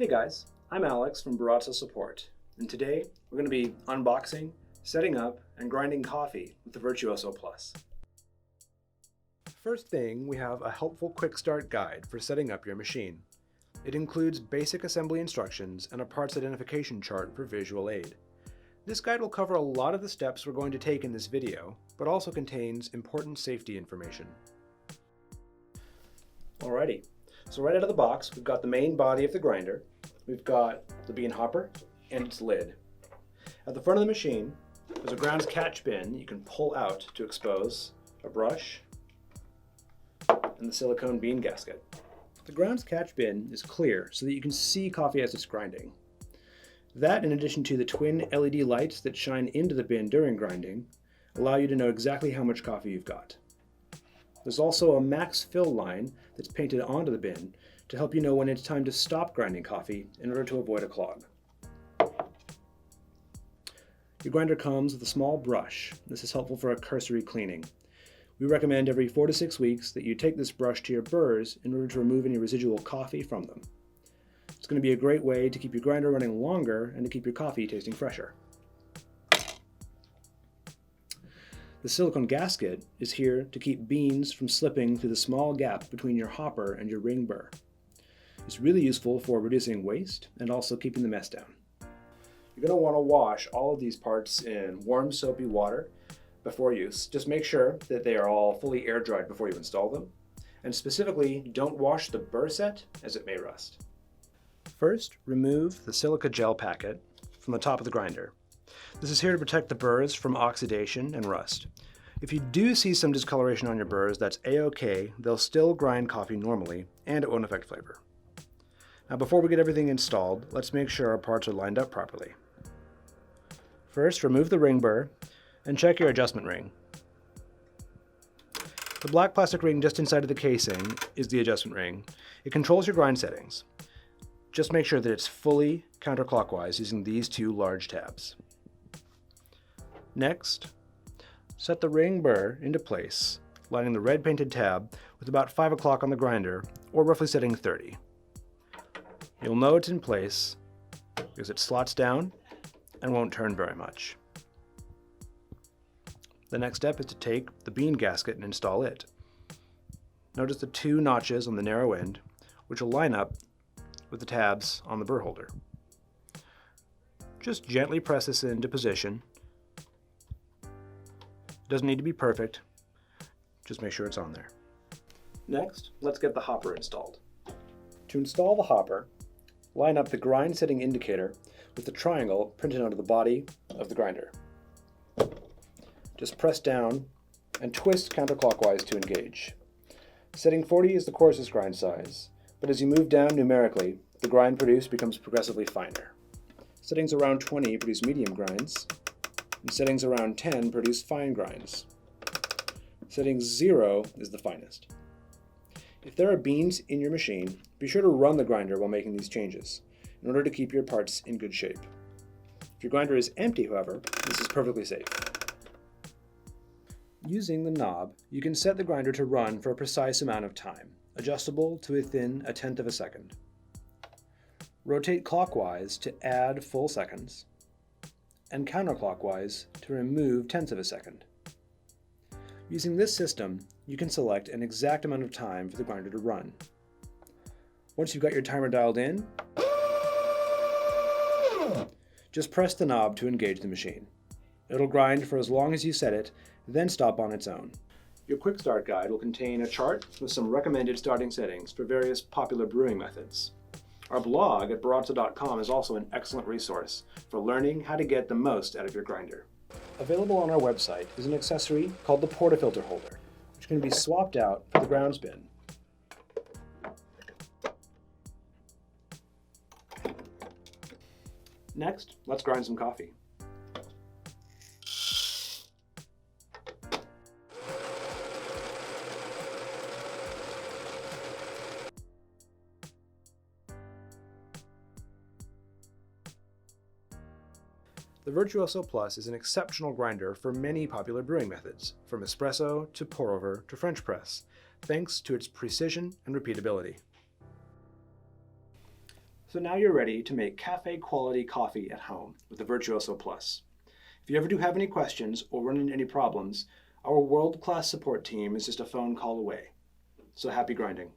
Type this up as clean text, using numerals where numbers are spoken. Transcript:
Hey guys, I'm Alex from Baratza Support, and today we're going to be unboxing, setting up, and grinding coffee with the Virtuoso Plus. First thing, we have a helpful quick start guide for setting up your machine. It includes basic assembly instructions and a parts identification chart for visual aid. This guide will cover a lot of the steps we're going to take in this video, but also contains important safety information. Alrighty, so right out of the box, we've got the main body of the grinder, we've got the bean hopper and its lid. At the front of the machine, there's a grounds catch bin you can pull out to expose a brush and the silicone bean gasket. The grounds catch bin is clear so that you can see coffee as it's grinding. That, in addition to the twin LED lights that shine into the bin during grinding, allow you to know exactly how much coffee you've got. There's also a max fill line that's painted onto the bin to help you know when it's time to stop grinding coffee in order to avoid a clog. Your grinder comes with a small brush. This is helpful for a cursory cleaning. We recommend every 4 to 6 weeks that you take this brush to your burrs in order to remove any residual coffee from them. It's going to be a great way to keep your grinder running longer and to keep your coffee tasting fresher. The silicone gasket is here to keep beans from slipping through the small gap between your hopper and your ring burr. It's really useful for reducing waste and also keeping the mess down. You're going to want to wash all of these parts in warm soapy water before use. Just make sure that they are all fully air dried before you install them. And specifically, don't wash the burr set as it may rust. First, remove the silica gel packet from the top of the grinder. This is here to protect the burrs from oxidation and rust. If you do see some discoloration on your burrs, that's a-okay. They'll still grind coffee normally and it won't affect flavor. Now before we get everything installed, let's make sure our parts are lined up properly. First, remove the ring burr and check your adjustment ring. The black plastic ring just inside of the casing is the adjustment ring. It controls your grind settings. Just make sure that it's fully counterclockwise using these two large tabs. Next, set the ring burr into place, lining the red painted tab with about 5 o'clock on the grinder, or roughly setting 30. You'll know it's in place because it slots down and won't turn very much. The next step is to take the bean gasket and install it. Notice the 2 notches on the narrow end, which will line up with the tabs on the burr holder. Just gently press this into position. It doesn't need to be perfect, just make sure it's on there. Next, let's get the hopper installed. To install the hopper, line up the grind setting indicator with the triangle printed onto the body of the grinder. Just press down and twist counterclockwise to engage. Setting 40 is the coarsest grind size, but as you move down numerically, the grind produced becomes progressively finer. Settings around 20 produce medium grinds, and settings around 10 produce fine grinds. Setting 0 is the finest. If there are beans in your machine, be sure to run the grinder while making these changes, in order to keep your parts in good shape. If your grinder is empty, however, this is perfectly safe. Using the knob, you can set the grinder to run for a precise amount of time, adjustable to within 1/10 of a second. Rotate clockwise to add full seconds, and counterclockwise to remove 1/10 of a second. Using this system, you can select an exact amount of time for the grinder to run. Once you've got your timer dialed in, just press the knob to engage the machine. It'll grind for as long as you set it, then stop on its own. Your quick start guide will contain a chart with some recommended starting settings for various popular brewing methods. Our blog at baratza.com is also an excellent resource for learning how to get the most out of your grinder. Available on our website is an accessory called the Portafilter holder, which can be swapped out for the grounds bin. Next, let's grind some coffee. The Virtuoso Plus is an exceptional grinder for many popular brewing methods, from espresso to pour-over to French press, thanks to its precision and repeatability. So now you're ready to make cafe quality coffee at home with the Virtuoso Plus. If you ever do have any questions or run into any problems, our world-class support team is just a phone call away. So happy grinding.